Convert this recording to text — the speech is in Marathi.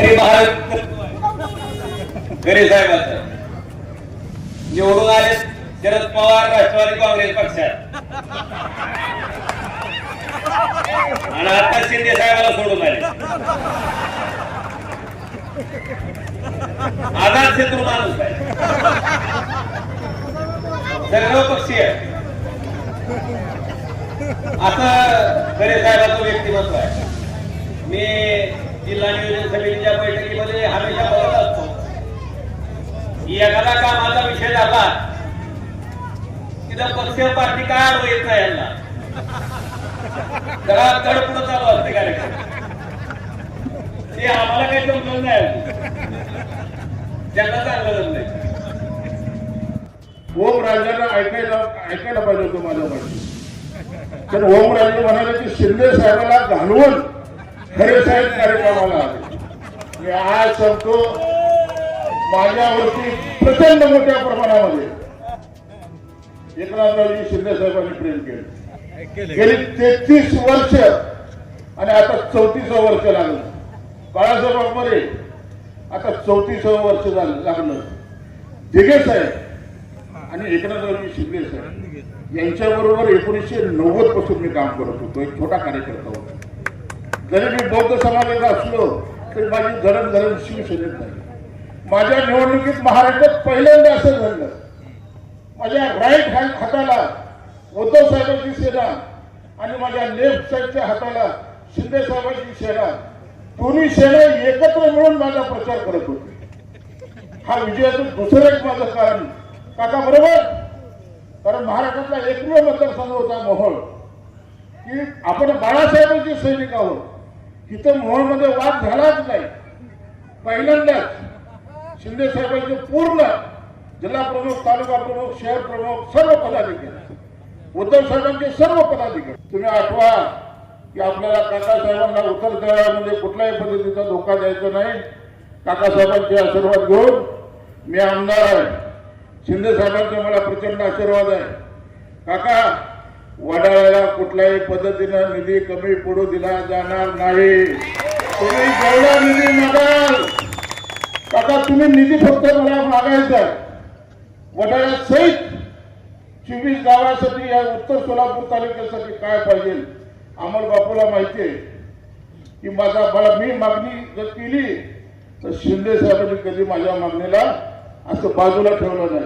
तरी भारत खरे साहेबांचं निवडून आले शरद पवार राष्ट्रवादी काँग्रेस पक्षात आणि आता शिंदे साहेबाला सोडून आले. आझाद शत्रू माणूस आहे, सर्वपक्षीय असं खरे साहेबांचं व्यक्तिमत्व आहे. मी जिल्हा नियोजन समितीच्या बैठकीमध्ये हमेशा बोलत असतो की एखादा कामाचा विषय झाला तिथं पक्ष पार्टी काय अडवू येत नाही यांना, जरा तडपुड चालू असते कार्यक्रम. ते आम्हाला काही जमलं नाही, त्यांना चांगलं जमलंय. ओमराजांना ऐकायला पाहिजे होतं माझ्या पाठी, पण ओमराजे म्हणाले की शिंदे साहेबांना घालवून खरे साहेब कार्यक्रमाला आले. मी आज सांगतो माझ्यावरती प्रचंड मोठ्या प्रमाणामध्ये एकनाथरावजी शिंदे साहेबांनी प्रेम केलं. गेली 33 वर्ष आणि आता 34वं वर्ष लागलं. बाळासाहेब आंबेडकर आता 34वं वर्ष लागलं. दिघे साहेब आणि एकनाथरावजी शिंदे साहेब यांच्याबरोबर 1990 पासून मी काम करत होतो. एक छोटा कार्यकर्ता होता. जरी मी बौद्ध समाजात असलो तरी माझी धरण शिवसेनेत नाही. माझ्या निवडणुकीत महाराष्ट्रात पहिल्यांदा असं झालं, माझ्या राईट हाताला उद्धव साहेबांची सेना आणि माझ्या लेफ्ट साईडच्या हाताला शिंदे साहेबांची सेना, दोन्ही सेना एकत्र मिळून माझा प्रचार करत होते. हा विजयाचं दुसरं एक माझं कारण काका बरोबर, कारण महाराष्ट्रातला एकमेव मतदारसंघ होता मोहोळ, की आपण बाळासाहेबांचे सैनिक आहोत. तिथं मोहोळमध्ये वाद झालाच नाही. पहिल्यांदाच शिंदे साहेबांचे पूर्ण जिल्हा प्रमुख, तालुका प्रमुख, शहर प्रमुख, सर्व पदाधिकारी, उद्धव साहेबांचे सर्व पदाधिकारी. तुम्ही आठवा की आपल्याला काकासाहेबांना उत्तर देण्यामध्ये कुठल्याही पद्धतीचा धोका द्यायचा नाही. काकासाहेबांचे आशीर्वाद घेऊन मी आमदार आहे. शिंदे साहेबांचे मला प्रचंड आशीर्वाद आहे. काका, वडाळ्याला कुठल्याही पद्धतीनं निधी कमी पडू दिला जाणार नाही. तुम्ही जेवढा निधी मागाल काका, तुम्ही निधी फक्त मला मागायचा. वडाळ्यात सहित 24 गावासाठी या उत्तर सोलापूर तालुक्यासाठी काय पाहिजे आम्हाला बापूला माहिती आहे की मला मी मागणी जर केली तर शिंदे साहेबांनी कधी माझ्या मागणीला असं बाजूला ठेवलं नाही.